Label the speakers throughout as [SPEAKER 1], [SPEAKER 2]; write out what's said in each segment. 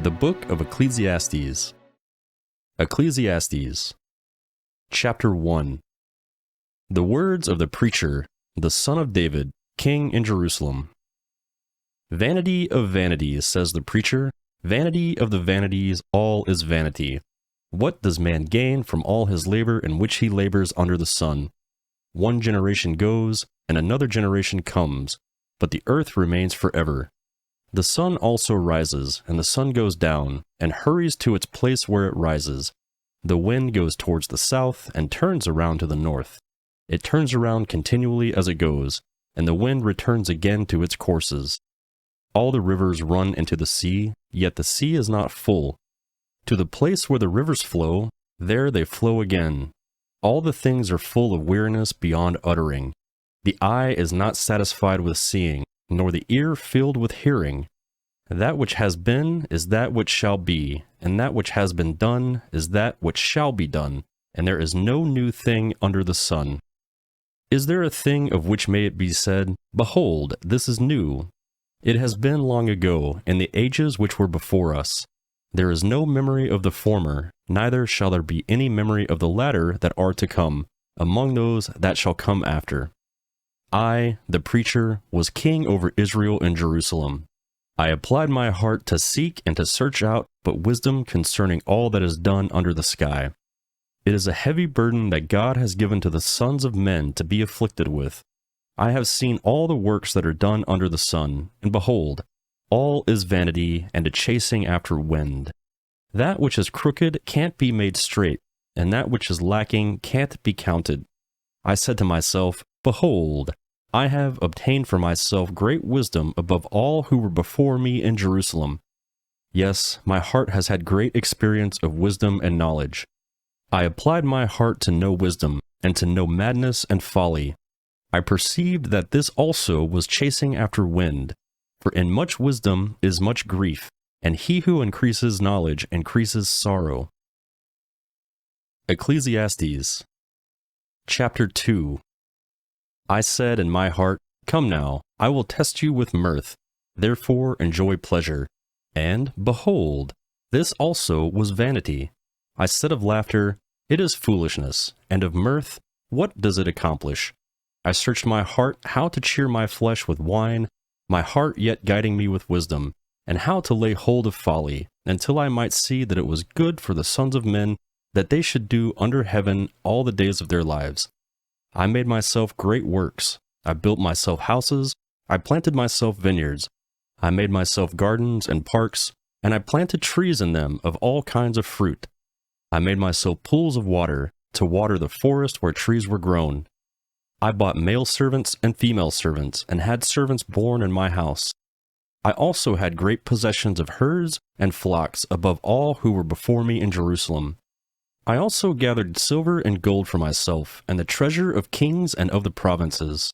[SPEAKER 1] The Book of Ecclesiastes. Ecclesiastes. Chapter 1. The words of the preacher, the son of David, king in Jerusalem. Vanity of vanities, says the preacher, vanity of the vanities, all is vanity. What does man gain from all his labor in which he labors under the sun? One generation goes, and another generation comes, but the earth remains forever. The sun also rises, and the sun goes down, and hurries to its place where it rises. The wind goes towards the south, and turns around to the north. It turns around continually as it goes, and the wind returns again to its courses. All the rivers run into the sea, yet the sea is not full. To the place where the rivers flow, there they flow again. All the things are full of weariness beyond uttering. The eye is not satisfied with seeing, nor the ear filled with hearing. That which has been is that which shall be, and that which has been done is that which shall be done, and there is no new thing under the sun. Is there a thing of which may it be said, Behold, this is new? It has been long ago, in the ages which were before us. There is no memory of the former, neither shall there be any memory of the latter that are to come, among those that shall come after. I, the preacher, was king over Israel and Jerusalem. I applied my heart to seek and to search out but wisdom concerning all that is done under the sky. It is a heavy burden that God has given to the sons of men to be afflicted with. I have seen all the works that are done under the sun, and behold, all is vanity and a chasing after wind. That which is crooked can't be made straight, and that which is lacking can't be counted. I said to myself, Behold, I have obtained for myself great wisdom above all who were before me in Jerusalem. Yes, my heart has had great experience of wisdom and knowledge. I applied my heart to know wisdom, and to know madness and folly. I perceived that this also was chasing after wind. For in much wisdom is much grief, and he who increases knowledge increases sorrow. Ecclesiastes. Chapter 2. I said in my heart, Come now, I will test you with mirth, therefore enjoy pleasure. And, behold, this also was vanity. I said of laughter, It is foolishness, and of mirth, what does it accomplish? I searched my heart how to cheer my flesh with wine, my heart yet guiding me with wisdom, and how to lay hold of folly, until I might see that it was good for the sons of men that they should do under heaven all the days of their lives. I made myself great works. I built myself houses. I planted myself vineyards. I made myself gardens and parks, and I planted trees in them of all kinds of fruit. I made myself pools of water to water the forest where trees were grown. I bought male servants and female servants, and had servants born in my house. I also had great possessions of herds and flocks above all who were before me in Jerusalem. I also gathered silver and gold for myself, and the treasure of kings and of the provinces.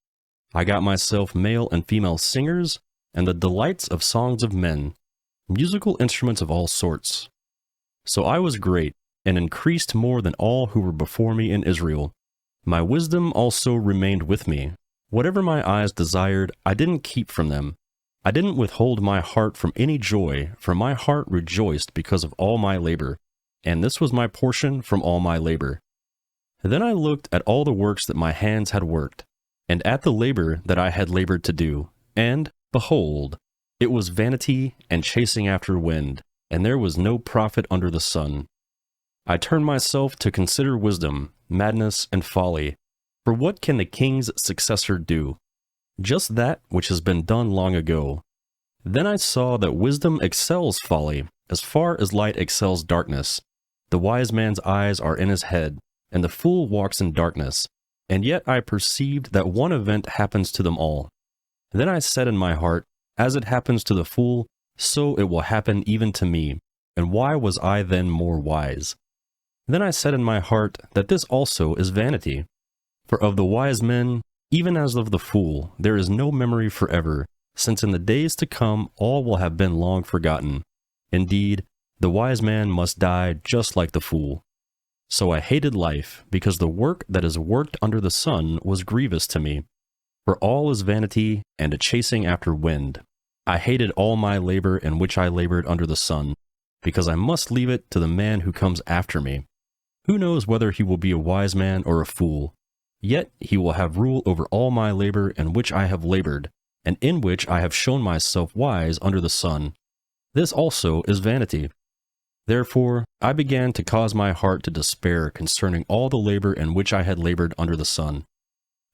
[SPEAKER 1] I got myself male and female singers, and the delights of songs of men, musical instruments of all sorts. So I was great, and increased more than all who were before me in Israel. My wisdom also remained with me. Whatever my eyes desired, I didn't keep from them. I didn't withhold my heart from any joy, for my heart rejoiced because of all my labor. And this was my portion from all my labor. Then I looked at all the works that my hands had worked, and at the labor that I had labored to do, and, behold, it was vanity and chasing after wind, and there was no profit under the sun. I turned myself to consider wisdom, madness, and folly. For what can the king's successor do? Just that which has been done long ago. Then I saw that wisdom excels folly, as far as light excels darkness. The wise man's eyes are in his head, and the fool walks in darkness. And yet I perceived that one event happens to them all. Then I said in my heart, As it happens to the fool, so it will happen even to me. And why was I then more wise? Then I said in my heart that this also is vanity. For of the wise men, even as of the fool, there is no memory forever, since in the days to come all will have been long forgotten. Indeed, the wise man must die just like the fool. So I hated life, because the work that is worked under the sun was grievous to me. For all is vanity and a chasing after wind. I hated all my labor in which I labored under the sun. because I must leave it to the man who comes after me. Who knows whether he will be a wise man or a fool? Yet he will have rule over all my labor in which I have labored, and in which I have shown myself wise under the sun. This also is vanity. Therefore I began to cause my heart to despair concerning all the labor in which I had labored under the sun.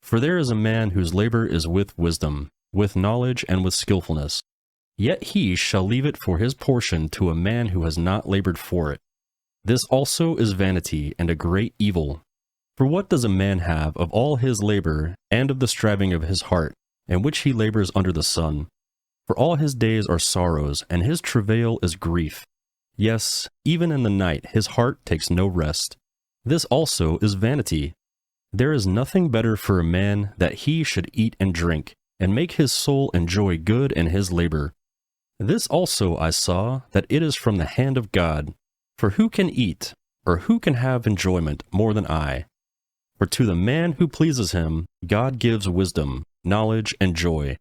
[SPEAKER 1] For there is a man whose labor is with wisdom, with knowledge, and with skillfulness. Yet he shall leave it for his portion to a man who has not labored for it. This also is vanity and a great evil. For what does a man have of all his labor and of the striving of his heart, in which he labors under the sun? For all his days are sorrows, and his travail is grief. Yes, even in the night his heart takes no rest. This also is vanity. There is nothing better for a man that he should eat and drink, and make his soul enjoy good in his labor. This also I saw, that it is from the hand of God. For who can eat, or who can have enjoyment more than I? For to the man who pleases him, God gives wisdom, knowledge, and joy.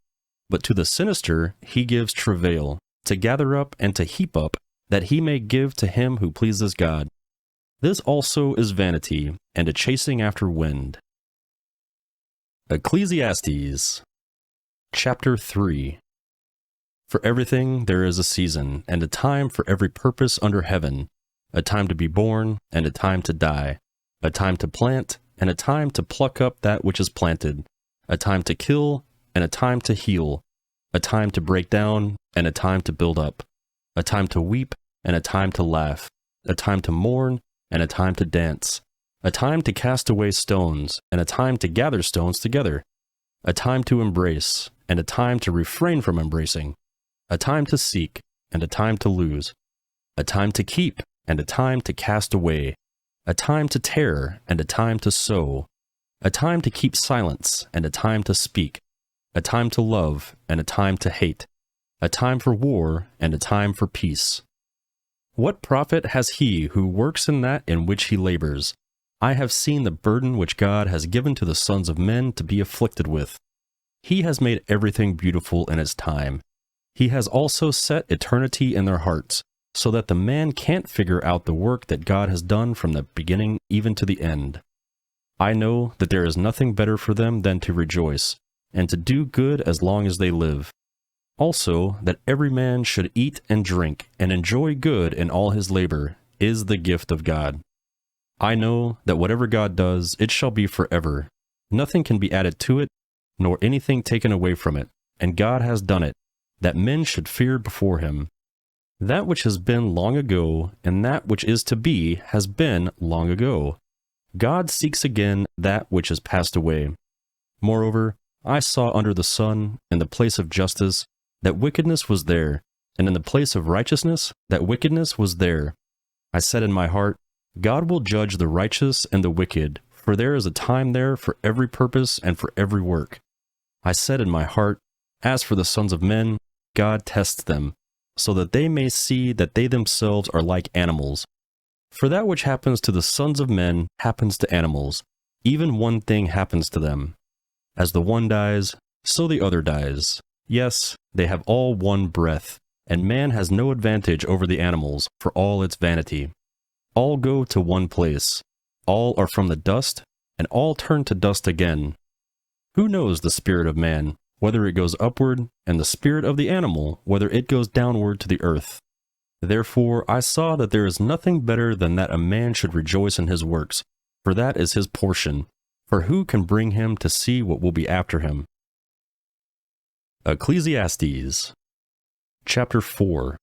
[SPEAKER 1] But to the sinister he gives travail, to gather up and to heap up, that he may give to him who pleases God. This also is vanity, and a chasing after wind. Ecclesiastes, chapter 3. For everything there is a season, and a time for every purpose under heaven, a time to be born, and a time to die, a time to plant, and a time to pluck up that which is planted, a time to kill, and a time to heal, a time to break down, and a time to build up, a time to weep, and a time to laugh, a time to mourn, and a time to dance, a time to cast away stones, and a time to gather stones together, a time to embrace, and a time to refrain from embracing, a time to seek, and a time to lose, a time to keep, and a time to cast away, a time to tear, and a time to sow, a time to keep silence, and a time to speak, a time to love, and a time to hate, a time for war, and a time for peace. What profit has he who works in that in which he labors? I have seen the burden which God has given to the sons of men to be afflicted with. He has made everything beautiful in its time. He has also set eternity in their hearts, so that the man can't figure out the work that God has done from the beginning even to the end. I know that there is nothing better for them than to rejoice, and to do good as long as they live. Also, that every man should eat and drink and enjoy good in all his labor is the gift of God. I know that whatever God does, it shall be forever. Nothing can be added to it, nor anything taken away from it, and God has done it, that men should fear before him. That which has been long ago, and that which is to be, has been long ago. God seeks again that which is passed away. Moreover, I saw under the sun, in the place of justice, that wickedness was there, and in the place of righteousness, that wickedness was there. I said in my heart, God will judge the righteous and the wicked, for there is a time there for every purpose and for every work. I said in my heart, as for the sons of men, God tests them, so that they may see that they themselves are like animals. For that which happens to the sons of men happens to animals. Even one thing happens to them. As the one dies, so the other dies. Yes, they have all one breath, and man has no advantage over the animals, for all its vanity. All go to one place. All are from the dust, and all turn to dust again. Who knows the spirit of man, whether it goes upward, and the spirit of the animal, whether it goes downward to the earth? Therefore I saw that there is nothing better than that a man should rejoice in his works, for that is his portion. For who can bring him to see what will be after him? Ecclesiastes, chapter 4.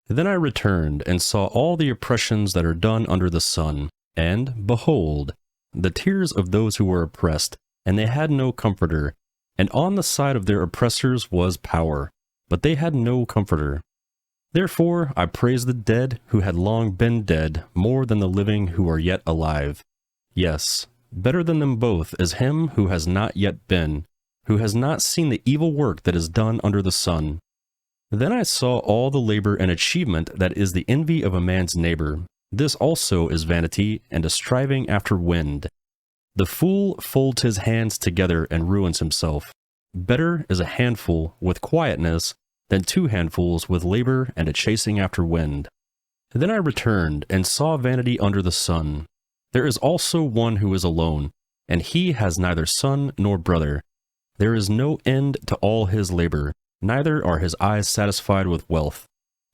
[SPEAKER 1] Then I returned and saw all the oppressions that are done under the sun, and, behold, the tears of those who were oppressed, and they had no comforter, and on the side of their oppressors was power, but they had no comforter. Therefore I praise the dead who had long been dead more than the living who are yet alive. Yes, better than them both is him who has not yet been, who has not seen the evil work that is done under the sun. Then I saw all the labor and achievement that is the envy of a man's neighbor. This also is vanity and a striving after wind. The fool folds his hands together and ruins himself. Better is a handful with quietness than 2 handfuls with labor and a chasing after wind. Then I returned and saw vanity under the sun. There is also one who is alone, and he has neither son nor brother. There is no end to all his labor, neither are his eyes satisfied with wealth.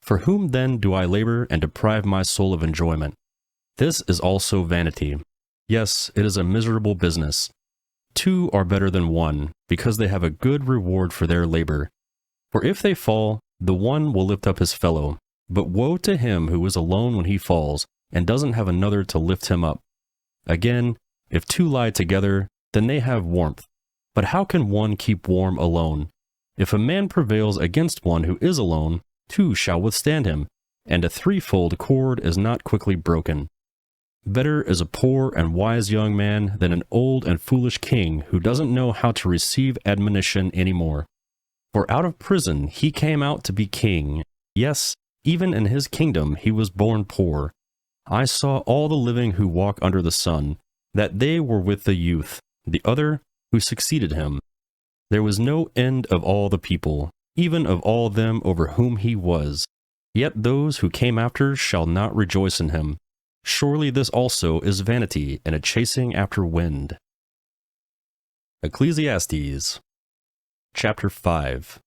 [SPEAKER 1] For whom then do I labor and deprive my soul of enjoyment? This is also vanity. Yes, it is a miserable business. Two are better than one, because they have a good reward for their labor. For if they fall, the one will lift up his fellow. But woe to him who is alone when he falls, and doesn't have another to lift him up. Again, if two lie together, then they have warmth. But how can one keep warm alone? If a man prevails against one who is alone, two shall withstand him, and a threefold cord is not quickly broken. Better is a poor and wise young man than an old and foolish king who doesn't know how to receive admonition anymore. For out of prison he came out to be king. Yes, even in his kingdom he was born poor. I saw all the living who walk under the sun, that they were with the youth, the other who succeeded him. There was no end of all the people, even of all them over whom he was. Yet those who came after shall not rejoice in him. Surely this also is vanity and a chasing after wind. Ecclesiastes Chapter 5.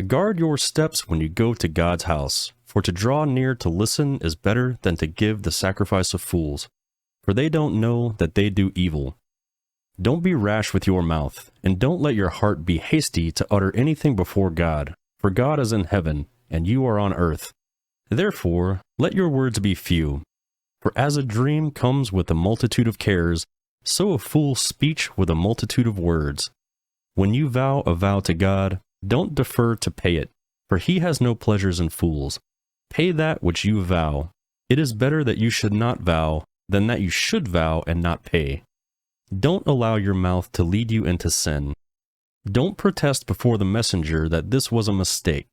[SPEAKER 1] Guard your steps when you go to God's house, for to draw near to listen is better than to give the sacrifice of fools, for they don't know that they do evil. Don't be rash with your mouth, and don't let your heart be hasty to utter anything before God, for God is in heaven, and you are on earth. Therefore, let your words be few. For as a dream comes with a multitude of cares, so a fool's speech with a multitude of words. When you vow a vow to God, don't defer to pay it, for he has no pleasures in fools. Pay that which you vow. It is better that you should not vow than that you should vow and not pay. Don't allow your mouth to lead you into sin. Don't protest before the messenger that this was a mistake.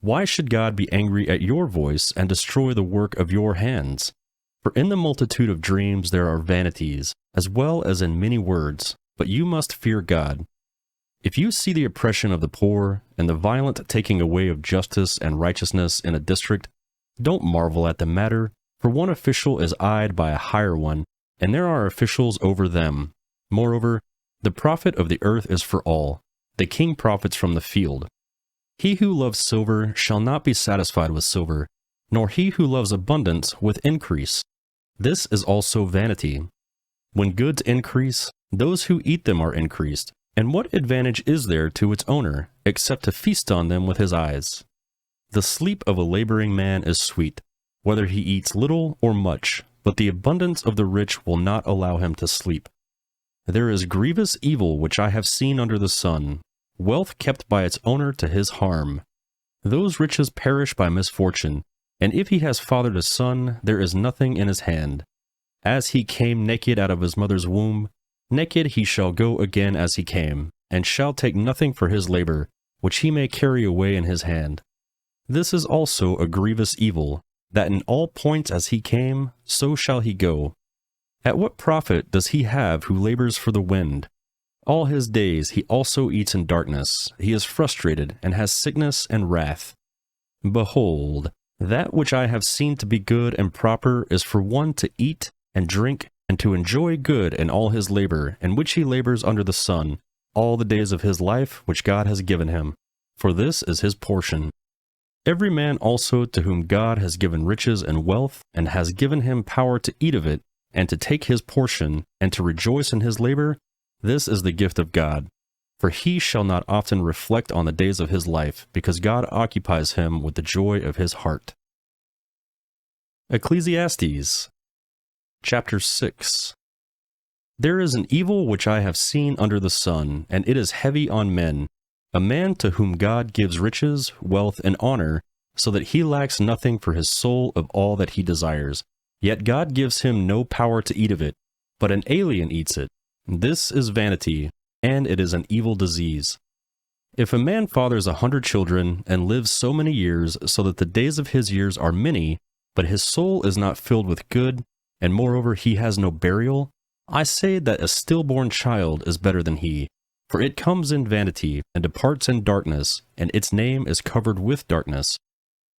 [SPEAKER 1] Why should God be angry at your voice and destroy the work of your hands? For in the multitude of dreams there are vanities, as well as in many words, but you must fear God. If you see the oppression of the poor, and the violent taking away of justice and righteousness in a district, don't marvel at the matter, for one official is eyed by a higher one, and there are officials over them. Moreover, the profit of the earth is for all. The king profits from the field. He who loves silver shall not be satisfied with silver, nor he who loves abundance with increase. This is also vanity. When goods increase, those who eat them are increased. And what advantage is there to its owner, except to feast on them with his eyes? The sleep of a laboring man is sweet, whether he eats little or much, but the abundance of the rich will not allow him to sleep. There is grievous evil which I have seen under the sun, wealth kept by its owner to his harm. Those riches perish by misfortune, and if he has fathered a son, there is nothing in his hand. As he came naked out of his mother's womb, naked he shall go again as he came, and shall take nothing for his labor, which he may carry away in his hand. This is also a grievous evil, that in all points as he came, so shall he go. At what profit does he have who labors for the wind? All his days he also eats in darkness, he is frustrated, and has sickness and wrath. Behold, that which I have seen to be good and proper is for one to eat and drink, and to enjoy good in all his labor, in which he labors under the sun, all the days of his life which God has given him, for this is his portion. Every man also to whom God has given riches and wealth, and has given him power to eat of it, and to take his portion, and to rejoice in his labor, this is the gift of God. For he shall not often reflect on the days of his life, because God occupies him with the joy of his heart. Ecclesiastes Chapter 6. There is an evil which I have seen under the sun, and it is heavy on men, a man to whom God gives riches, wealth, and honor, so that he lacks nothing for his soul of all that he desires. Yet God gives him no power to eat of it, but an alien eats it. This is vanity, and it is an evil disease. If a man fathers 100 children, and lives so many years, so that the days of his years are many, but his soul is not filled with good, and moreover he has no burial, I say that a stillborn child is better than he, for it comes in vanity, and departs in darkness, and its name is covered with darkness.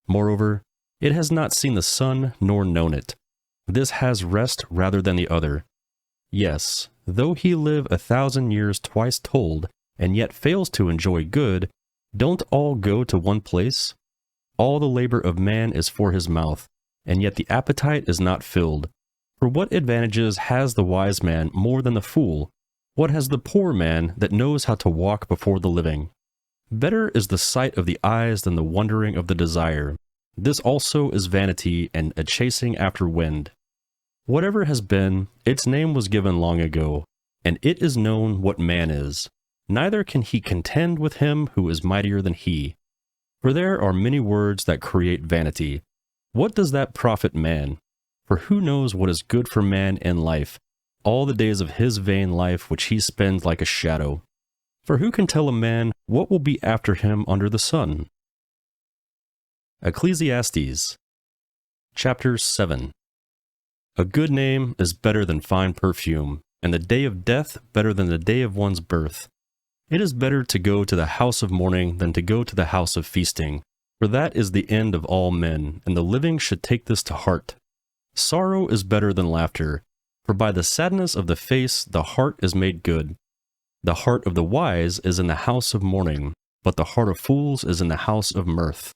[SPEAKER 1] Moreover, It has not seen the sun nor known it. This has rest rather than the other. Yes, though he live 1,000 years twice told, and yet fails to enjoy good, don't all go to one place? All the labor of man is for his mouth, and yet the appetite is not filled. For what advantages has the wise man more than the fool? What has the poor man that knows how to walk before the living? Better is the sight of the eyes than the wondering of the desire. This also is vanity and a chasing after wind. Whatever has been, its name was given long ago, and it is known what man is. Neither can he contend with him who is mightier than he. For there are many words that create vanity. What does that profit man? For who knows what is good for man in life, all the days of his vain life which he spends like a shadow? For who can tell a man what will be after him under the sun? Ecclesiastes, chapter 7. A good name is better than fine perfume, and the day of death better than the day of one's birth. It is better to go to the house of mourning than to go to the house of feasting, for that is the end of all men, and the living should take this to heart. Sorrow is better than laughter, for by the sadness of the face the heart is made good. The heart of the wise is in the house of mourning, but the heart of fools is in the house of mirth.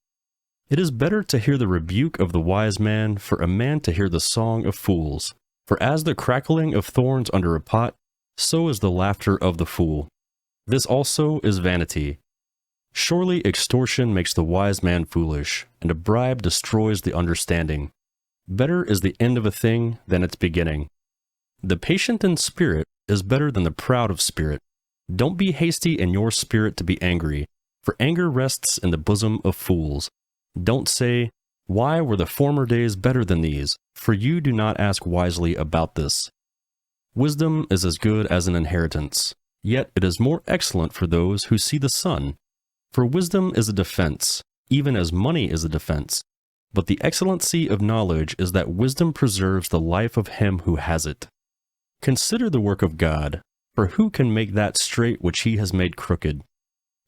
[SPEAKER 1] It is better to hear the rebuke of the wise man for a man to hear the song of fools. For as the crackling of thorns under a pot, so is the laughter of the fool. This also is vanity. Surely extortion makes the wise man foolish, and a bribe destroys the understanding. Better is the end of a thing than its beginning. The patient in spirit is better than the proud of spirit. Don't be hasty in your spirit to be angry, for anger rests in the bosom of fools. Don't say, "Why were the former days better than these?" For you do not ask wisely about this. Wisdom is as good as an inheritance, yet it is more excellent for those who see the sun. For wisdom is a defense, even as money is a defense. But the excellency of knowledge is that wisdom preserves the life of him who has it. Consider the work of God, for who can make that straight which he has made crooked?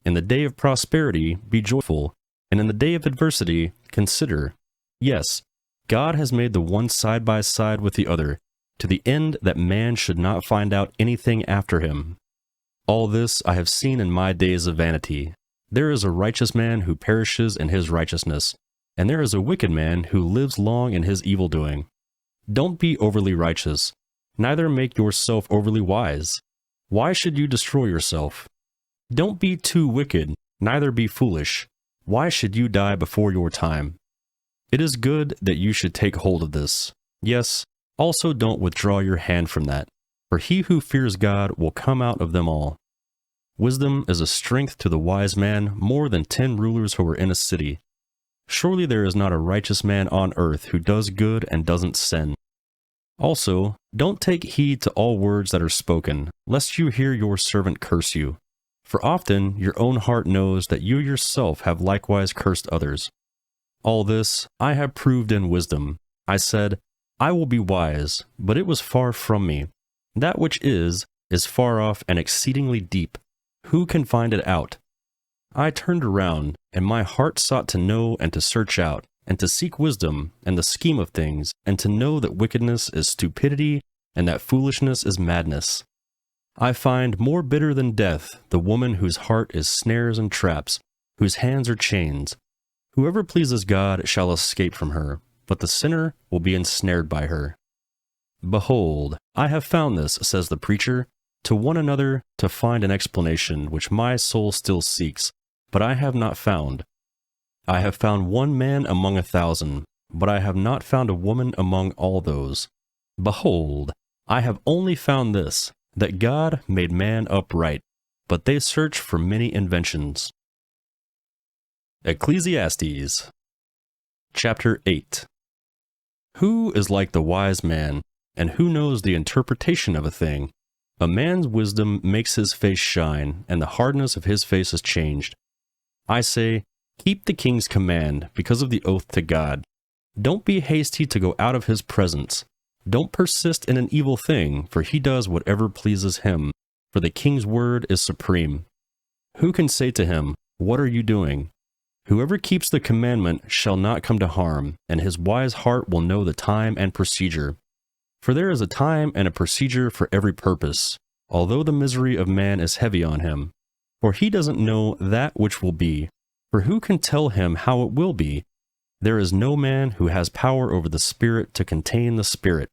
[SPEAKER 1] In the day of prosperity be joyful, and in the day of adversity consider. Yes, God has made the one side by side with the other, to the end that man should not find out anything after him. All this I have seen in my days of vanity. There is a righteous man who perishes in his righteousness, and there is a wicked man who lives long in his evildoing. Don't be overly righteous, neither make yourself overly wise. Why should you destroy yourself? Don't be too wicked, neither be foolish. Why should you die before your time? It is good that you should take hold of this. Yes, also don't withdraw your hand from that, for he who fears God will come out of them all. Wisdom is a strength to the wise man more than 10 rulers who are in a city. Surely there is not a righteous man on earth who does good and doesn't sin. Also, don't take heed to all words that are spoken, lest you hear your servant curse you. For often your own heart knows that you yourself have likewise cursed others. All this I have proved in wisdom. I said, I will be wise, but it was far from me. That which is far off and exceedingly deep. Who can find it out? I turned around, and my heart sought to know and to search out, and to seek wisdom and the scheme of things, and to know that wickedness is stupidity, and that foolishness is madness. I find more bitter than death the woman whose heart is snares and traps, whose hands are chains. Whoever pleases God shall escape from her, but the sinner will be ensnared by her. Behold, I have found this, says the preacher, to one another to find an explanation which my soul still seeks, but I have not found. I have found one man among 1,000, but I have not found a woman among all those. Behold, I have only found this, that God made man upright, but they search for many inventions. Ecclesiastes, chapter 8. Who is like the wise man, and who knows the interpretation of a thing? A man's wisdom makes his face shine, and the hardness of his face is changed. I say, keep the king's command because of the oath to God. Don't be hasty to go out of his presence. Don't persist in an evil thing, for he does whatever pleases him, for the king's word is supreme. Who can say to him, what are you doing? Whoever keeps the commandment shall not come to harm, and his wise heart will know the time and procedure. For there is a time and a procedure for every purpose, although the misery of man is heavy on him. For he doesn't know that which will be, for who can tell him how it will be? There is no man who has power over the Spirit to contain the Spirit,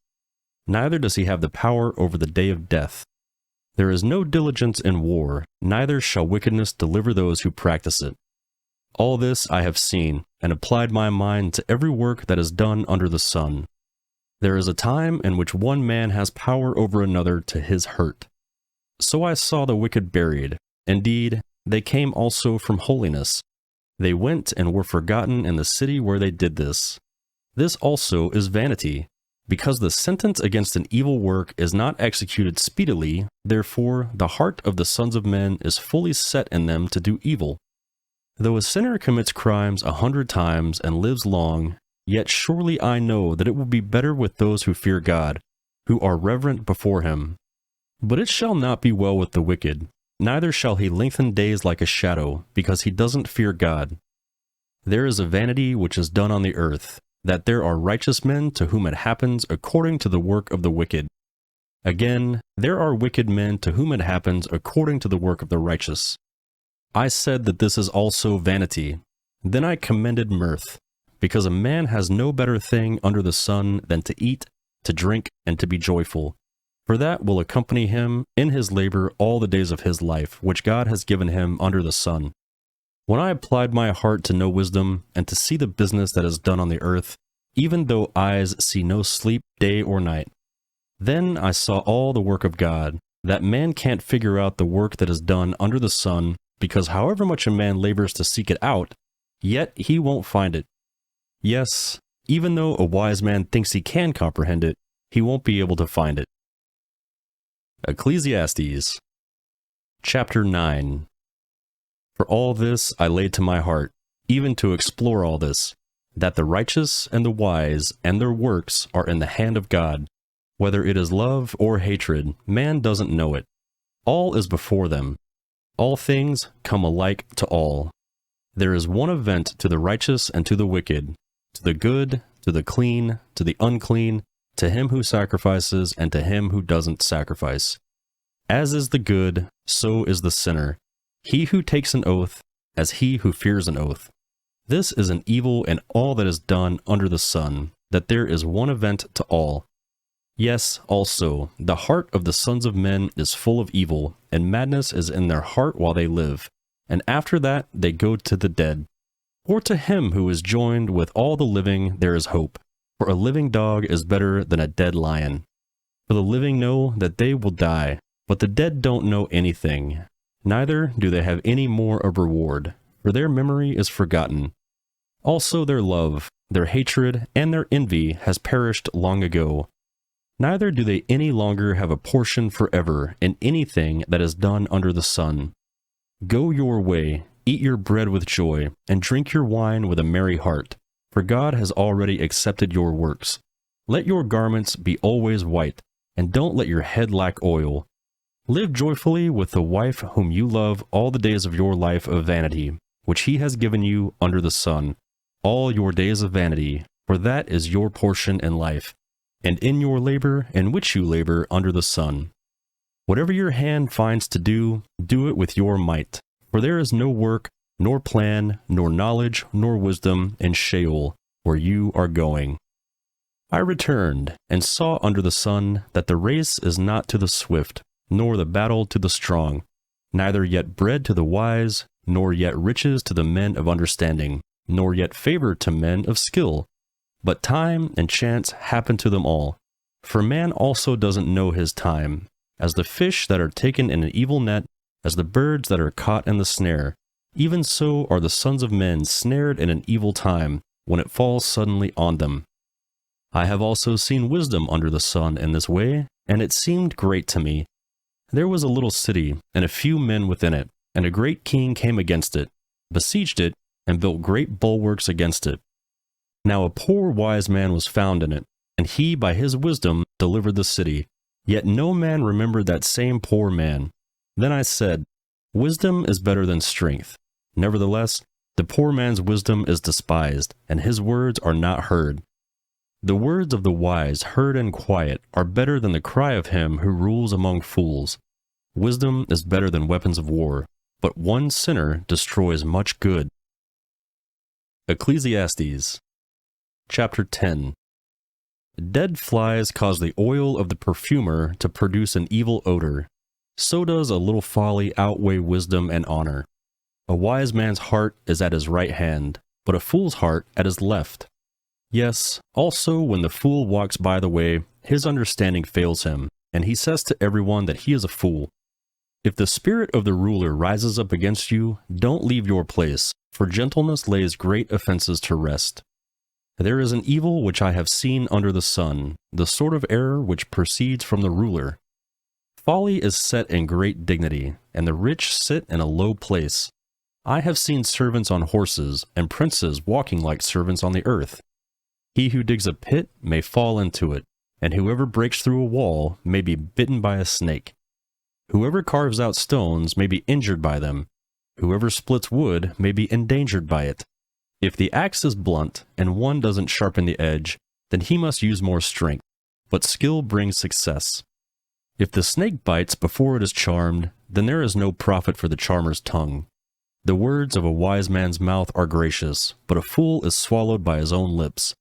[SPEAKER 1] neither does he have the power over the day of death. There is no diligence in war, neither shall wickedness deliver those who practice it. All this I have seen, and applied my mind to every work that is done under the sun. There is a time in which one man has power over another to his hurt. So I saw the wicked buried. Indeed, they came also from holiness. They went and were forgotten in the city where they did this. This also is vanity, because the sentence against an evil work is not executed speedily, therefore the heart of the sons of men is fully set in them to do evil. Though a sinner commits crimes 100 times and lives long, yet surely I know that it will be better with those who fear God, who are reverent before him. But it shall not be well with the wicked, neither shall he lengthen days like a shadow, because he doesn't fear God. There is a vanity which is done on the earth, that there are righteous men to whom it happens according to the work of the wicked. Again, there are wicked men to whom it happens according to the work of the righteous. I said that this is also vanity. Then I commended mirth, because a man has no better thing under the sun than to eat, to drink, and to be joyful. For that will accompany him in his labor all the days of his life, which God has given him under the sun. When I applied my heart to know wisdom, and to see the business that is done on the earth, even though eyes see no sleep day or night, then I saw all the work of God, that man can't figure out the work that is done under the sun, because however much a man labors to seek it out, yet he won't find it. Yes, even though a wise man thinks he can comprehend it, he won't be able to find it. Ecclesiastes Chapter 9. For all this I laid to my heart, even to explore all this, that the righteous and the wise and their works are in the hand of God. Whether it is love or hatred, man doesn't know it. All is before them. All things come alike to all. There is one event to the righteous and to the wicked, to the good, to the clean, to the unclean, to him who sacrifices and to him who doesn't sacrifice. As is the good, so is the sinner. He who takes an oath, as he who fears an oath. This is an evil in all that is done under the sun, that there is one event to all. Yes, also, the heart of the sons of men is full of evil, and madness is in their heart while they live, and after that they go to the dead. Or to him who is joined with all the living there is hope, for a living dog is better than a dead lion. For the living know that they will die, but the dead don't know anything, neither do they have any more of reward, for their memory is forgotten. Also their love, their hatred, and their envy has perished long ago. Neither do they any longer have a portion forever in anything that is done under the sun. Go your way, eat your bread with joy, and drink your wine with a merry heart, for God has already accepted your works. Let your garments be always white, and don't let your head lack oil. Live joyfully with the wife whom you love all the days of your life of vanity, which he has given you under the sun, all your days of vanity, for that is your portion in life, and in your labor in which you labor under the sun. Whatever your hand finds to do, do it with your might, for there is no work, nor plan, nor knowledge, nor wisdom in Sheol, where you are going. I returned, and saw under the sun that the race is not to the swift, nor the battle to the strong, neither yet bread to the wise, nor yet riches to the men of understanding, nor yet favor to men of skill. But time and chance happen to them all. For man also doesn't know his time, as the fish that are taken in an evil net, as the birds that are caught in the snare. Even so are the sons of men snared in an evil time, when it falls suddenly on them. I have also seen wisdom under the sun in this way, and it seemed great to me. There was a little city, and a few men within it, and a great king came against it, besieged it, and built great bulwarks against it. Now a poor wise man was found in it, and he by his wisdom delivered the city. Yet no man remembered that same poor man. Then I said, Wisdom is better than strength. Nevertheless, The poor man's wisdom is despised, and his words are not heard. The words of the wise, heard in quiet, are better than the cry of him who rules among fools. Wisdom is better than weapons of war, but one sinner destroys much good. Ecclesiastes Chapter 10. Dead flies cause the oil of the perfumer to produce an evil odor. So does a little folly outweigh wisdom and honor. A wise man's heart is at his right hand, but a fool's heart at his left. Yes, also when the fool walks by the way, his understanding fails him, and he says to everyone that he is a fool. If the spirit of the ruler rises up against you, don't leave your place, for gentleness lays great offenses to rest. There is an evil which I have seen under the sun, the sort of error which proceeds from the ruler. Folly is set in great dignity, and the rich sit in a low place. I have seen servants on horses, and princes walking like servants on the earth. He who digs a pit may fall into it, and whoever breaks through a wall may be bitten by a snake. Whoever carves out stones may be injured by them. Whoever splits wood may be endangered by it. If the axe is blunt, and one doesn't sharpen the edge, then he must use more strength, but skill brings success. If the snake bites before it is charmed, then there is no profit for the charmer's tongue. The words of a wise man's mouth are gracious, but a fool is swallowed by his own lips.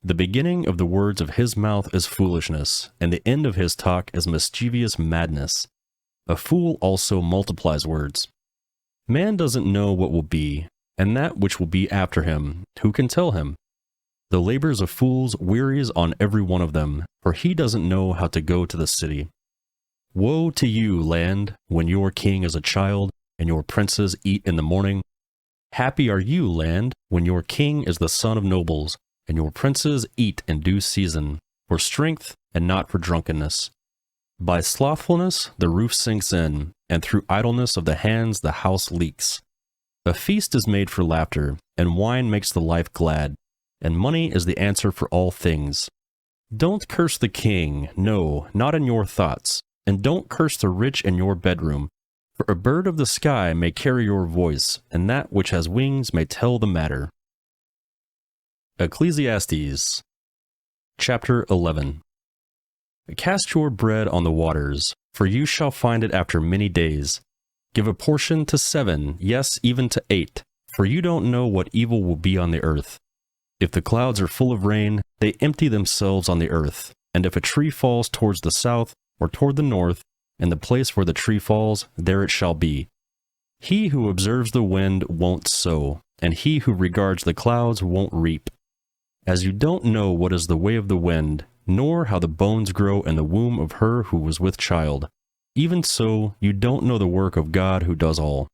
[SPEAKER 1] The beginning of the words of his mouth is foolishness, and the end of his talk is mischievous madness. A fool also multiplies words. Man doesn't know what will be, and that which will be after him, who can tell him? The labors of fools wearies on every one of them, for he doesn't know how to go to the city. Woe to you, land, when your king is a child, and your princes eat in the morning. Happy are you, land, when your king is the son of nobles, and your princes eat in due season, for strength and not for drunkenness. By slothfulness the roof sinks in, and through idleness of the hands the house leaks. A feast is made for laughter, and wine makes the life glad, and money is the answer for all things. Don't curse the king, no, not in your thoughts, and don't curse the rich in your bedroom, for a bird of the sky may carry your voice, and that which has wings may tell the matter. Ecclesiastes Chapter 11. Cast your bread on the waters, for you shall find it after many days. Give a portion to 7, yes, even to 8, for you don't know what evil will be on the earth. If the clouds are full of rain, they empty themselves on the earth, and if a tree falls towards the south or toward the north, in the place where the tree falls, there it shall be. He who observes the wind won't sow, and he who regards the clouds won't reap. As you don't know what is the way of the wind, nor how the bones grow in the womb of her who was with child, even so you don't know the work of God who does all.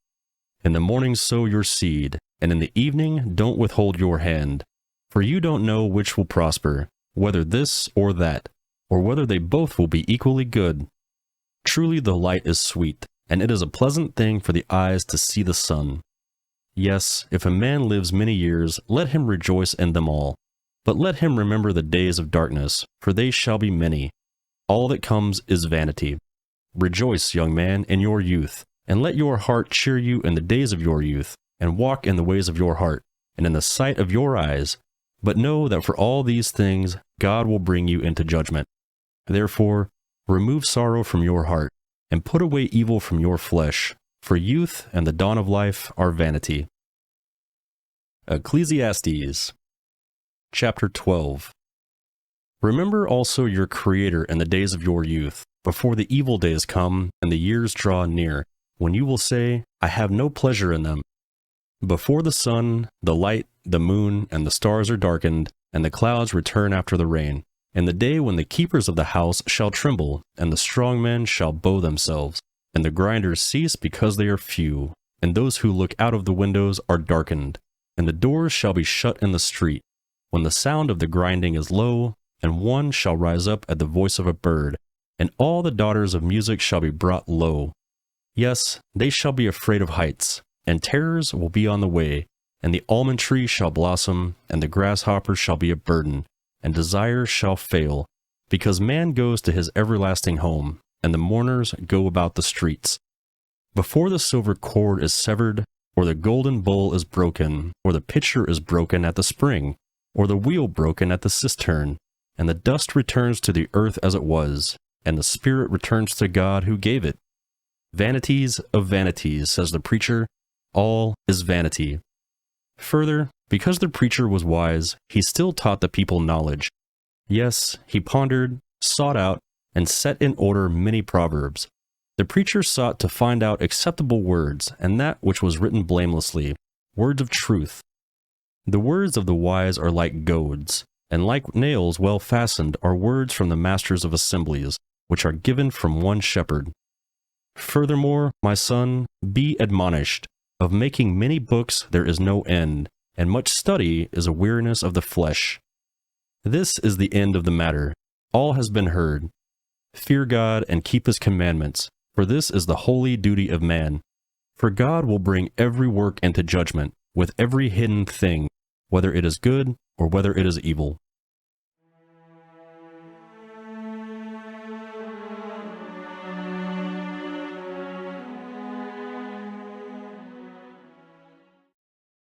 [SPEAKER 1] In the morning sow your seed, and in the evening don't withhold your hand, for you don't know which will prosper, whether this or that, or whether they both will be equally good. Truly the light is sweet, and it is a pleasant thing for the eyes to see the sun. Yes, if a man lives many years, let him rejoice in them all. But let him remember the days of darkness, for they shall be many. All that comes is vanity. Rejoice, young man, in your youth, and let your heart cheer you in the days of your youth, and walk in the ways of your heart, and in the sight of your eyes. But know that for all these things God will bring you into judgment. Therefore, remove sorrow from your heart, and put away evil from your flesh, for youth and the dawn of life are vanity. Ecclesiastes Chapter 12. Remember also your Creator in the days of your youth, before the evil days come and the years draw near, when you will say, I have no pleasure in them. Before the sun, the light, the moon, and the stars are darkened, and the clouds return after the rain, and the day when the keepers of the house shall tremble, and the strong men shall bow themselves, and the grinders cease because they are few, and those who look out of the windows are darkened, and the doors shall be shut in the street, when the sound of the grinding is low, and one shall rise up at the voice of a bird, and all the daughters of music shall be brought low. Yes, they shall be afraid of heights, and terrors will be on the way, and the almond tree shall blossom, and the grasshopper shall be a burden, and desire shall fail, because man goes to his everlasting home, and the mourners go about the streets. Before the silver cord is severed, or the golden bowl is broken, or the pitcher is broken at the spring, or the wheel broken at the cistern, and the dust returns to the earth as it was, and the spirit returns to God who gave it. Vanities of vanities, says the preacher, all is vanity. Further, because the preacher was wise, he still taught the people knowledge. Yes, he pondered, sought out, and set in order many proverbs. The preacher sought to find out acceptable words, and that which was written blamelessly, words of truth. The words of the wise are like goads, and like nails well fastened are words from the masters of assemblies, which are given from one shepherd. Furthermore, my son, be admonished. Of making many books there is no end, and much study is a weariness of the flesh. This is the end of the matter. All has been heard. Fear God and keep his commandments, for this is the holy duty of man. For God will bring every work into judgment, with every hidden thing, whether it is good or whether it is evil.